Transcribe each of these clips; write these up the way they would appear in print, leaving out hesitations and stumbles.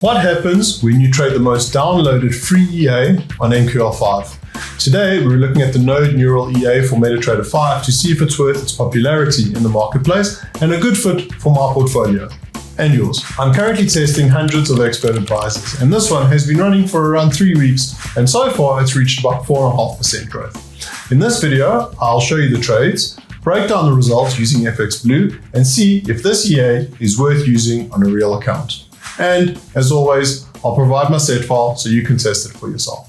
What happens when you trade the most downloaded free EA on MQL5? Today, we're looking at the Node Neural EA for MetaTrader 5 to see if it's worth its popularity in the marketplace and a good fit for my portfolio and yours. I'm currently testing hundreds of expert advisors, and this one has been running for around 3 weeks, and so far it's reached about 4.5% growth. In this video, I'll show you the trades, break down the results using FX Blue, and see if this EA is worth using on a real account. And as always, I'll provide my set file so you can test it for yourself.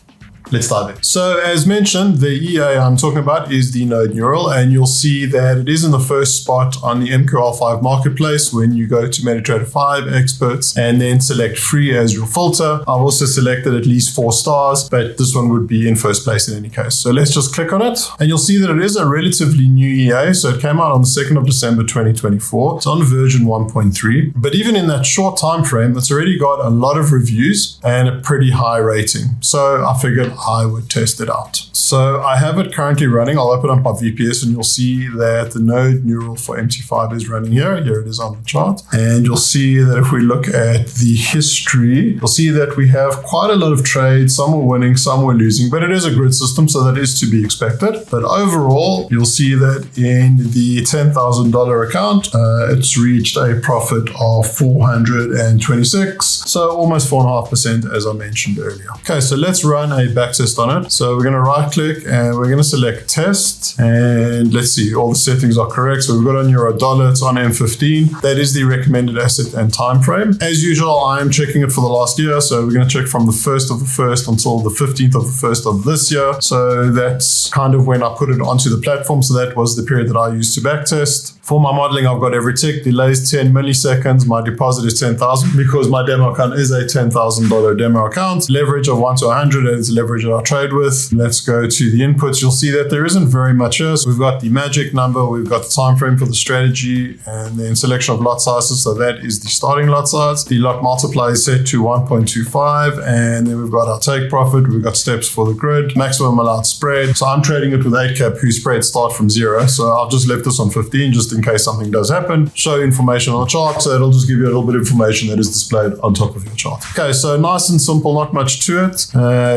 Let's dive in. So as mentioned, the EA I'm talking about is the Node Neural, and you'll see that it is in the first spot on the MQL5 Marketplace when you go to MetaTrader 5 experts and then select free as your filter. I've also selected at least 4 stars, but this one would be in first place in any case. So let's just click on it, and you'll see that it is a relatively new EA. So it came out on the 2nd of December 2024. It's on version 1.3, but even in that short time frame, it's already got a lot of reviews and a pretty high rating. So I figured I would test it out. So I have it currently running. I'll open up my VPS and you'll see that the Node Neural for MT5 is running here. Here it is on the chart. And you'll see that if we look at the history, you'll see that we have quite a lot of trades. Some were winning, some were losing, but it is a grid system, so that is to be expected. But overall, you'll see that in the $10,000 account, it's reached a profit of 426. So almost 4.5% as I mentioned earlier. Okay, so let's run a backtest on it. So we're going to right click and we're going to select test, and let's see, all the settings are correct. So we've got on $1, it's on M15. That is the recommended asset and time frame. As usual, I am checking it for the last year. So we're going to check from the 1st of the 1st until the 15th of the 1st of this year. So that's kind of when I put it onto the platform. So that was the period that I used to backtest. For my modeling, I've got every tick. Delays 10 milliseconds. My deposit is 10,000 because my demo account is a $10,000 demo account. Leverage of 1 to 100 is the leverage that I trade with. Let's go to the inputs. You'll see that there isn't very much here. So we've got the magic number, we've got the time frame for the strategy, and then selection of lot sizes. So that is the starting lot size. The lot multiplier is set to 1.25, and then we've got our take profit. We've got steps for the grid, maximum allowed spread. So I'm trading it with Eightcap, whose spreads start from 0. So I've just left this on 15 just in case something does happen. Show information on the chart. So it'll just give you a little bit of information that is displayed on top of your chart. Okay, so nice and simple, not much to it.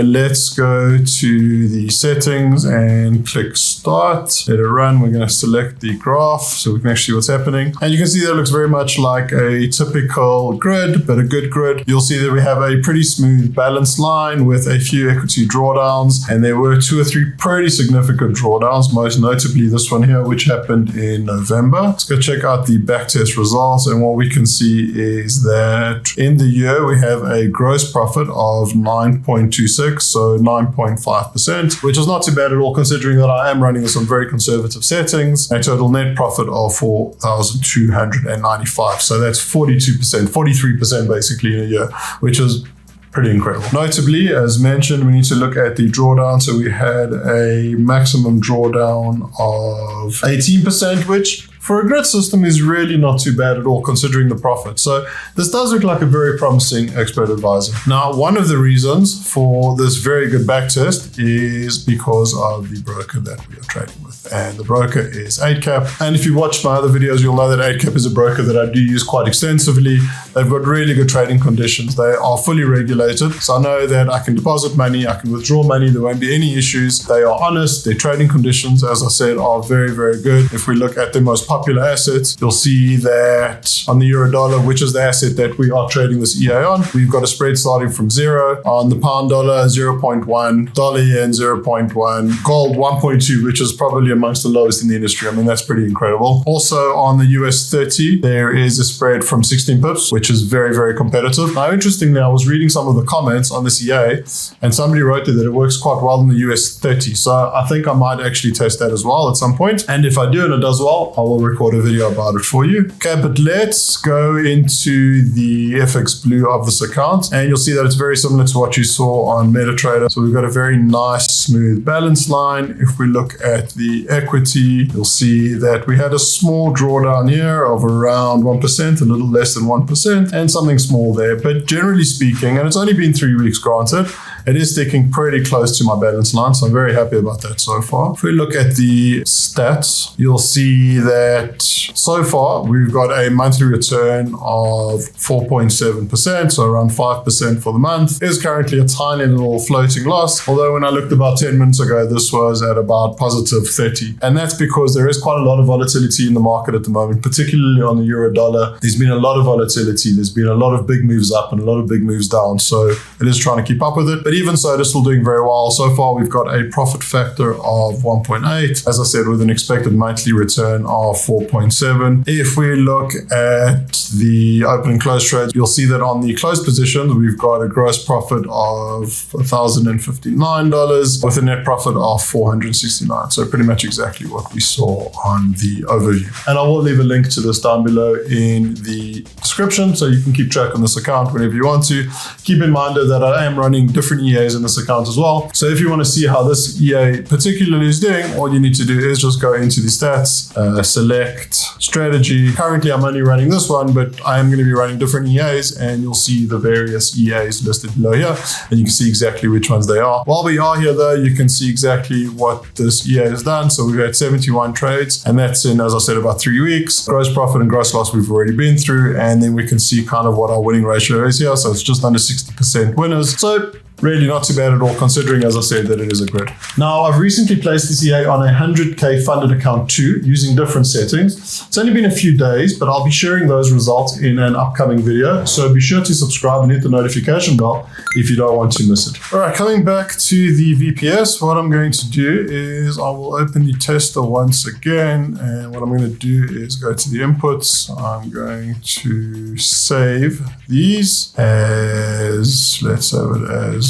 Let's go to the settings and click start. Let it run. We're going to select the graph so we can actually see what's happening. And you can see that it looks very much like a typical grid, but a good grid. You'll see that we have a pretty smooth balanced line with a few equity drawdowns, and there were 2 or 3 pretty significant drawdowns, most notably this one here, which happened in November. Let's go check out the backtest results, and what we can see is that in the year we have a gross profit of 9.26, so 9.5%, which is not too bad at all considering that I am running this on very conservative settings. A total net profit of 4,295, so that's 42%, 43% basically in a year, which is pretty incredible. Notably, as mentioned, we need to look at the drawdown. So we had a maximum drawdown of 18%, which for a grid system is really not too bad at all considering the profit. So this does look like a very promising expert advisor. Now, one of the reasons for this very good backtest is because of the broker that we are trading with. And the broker is Eightcap. And if you watch my other videos, you'll know that Eightcap is a broker that I do use quite extensively. They've got really good trading conditions. They are fully regulated. So I know that I can deposit money, I can withdraw money, there won't be any issues. They are honest. Their trading conditions, as I said, are very, very good. If we look at the most popular assets, you'll see that on the $, which is the asset that we are trading this EA on, we've got a spread starting from 0. On the pound dollar, 0.1, dollar yen, 0.1, gold, 1.2, which is probably amongst the lowest in the industry. I mean, that's pretty incredible. Also on the US 30, there is a spread from 16 pips, which is very, very competitive. Now, interestingly, I was reading some of the comments on this EA, and somebody wrote that it works quite well in the US 30. So I think I might actually test that as well at some point. And if I do and it does well, I will record a video about it for you. Okay, but let's go into the FX Blue of this account, and you'll see that it's very similar to what you saw on MetaTrader. So we've got a very nice, smooth balance line. If we look at the equity, you'll see that we had a small drawdown here of around 1%, a little less than 1%, and something small there. But generally speaking, and it's only been 3 weeks granted, it is sticking pretty close to my balance line, so I'm very happy about that so far. If we look at the stats, you'll see that that so far we've got a monthly return of 4.7%, so around 5% for the month. Is currently a tiny little floating loss, although when I looked about 10 minutes ago, this was at about positive 30. And that's because there is quite a lot of volatility in the market at the moment, particularly on the euro dollar. There's been a lot of volatility. There's been a lot of big moves up and a lot of big moves down. So it is trying to keep up with it. But even so, it is still doing very well. So far, we've got a profit factor of 1.8, as I said, with an expected monthly return of 4.7. If we look at the open and close trades, you'll see that on the closed positions, we've got a gross profit of $1,059 with a net profit of $469. So pretty much exactly what we saw on the overview. And I will leave a link to this down below in the description so you can keep track on this account whenever you want to. Keep in mind that I am running different EAs in this account as well. So if you want to see how this EA particularly is doing, all you need to do is just go into the stats, select strategy. Currently, I'm only running this one, but I am going to be running different EAs, and you'll see the various EAs listed below here, and you can see exactly which ones they are. While we are here though, you can see exactly what this EA has done. So we've had 71 trades, and that's in, as I said, about 3 weeks. Gross profit and gross loss we've already been through, and then we can see kind of what our winning ratio is here. So it's just under 60% winners. So really not too bad at all, considering, as I said, that it is a grid. Now, I've recently placed this EA on a 100K funded account too, using different settings. It's only been a few days, but I'll be sharing those results in an upcoming video. So be sure to subscribe and hit the notification bell if you don't want to miss it. All right, coming back to the VPS, what I'm going to do is I will open the tester once again. And what I'm going to do is go to the inputs. I'm going to save these as, let's save it as,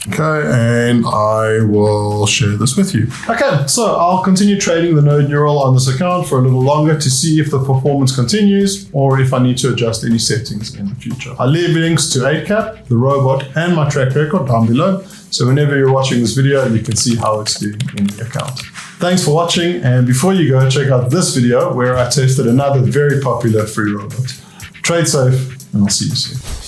okay, and I will share this with you. Okay, so I'll continue trading the Node Neural on this account for a little longer to see if the performance continues or if I need to adjust any settings in the future. I'll leave links to Eightcap, the robot, and my track record down below. So whenever you're watching this video, you can see how it's doing in the account. Thanks for watching, and before you go, check out this video where I tested another very popular free robot. Trade safe, and I'll see you soon.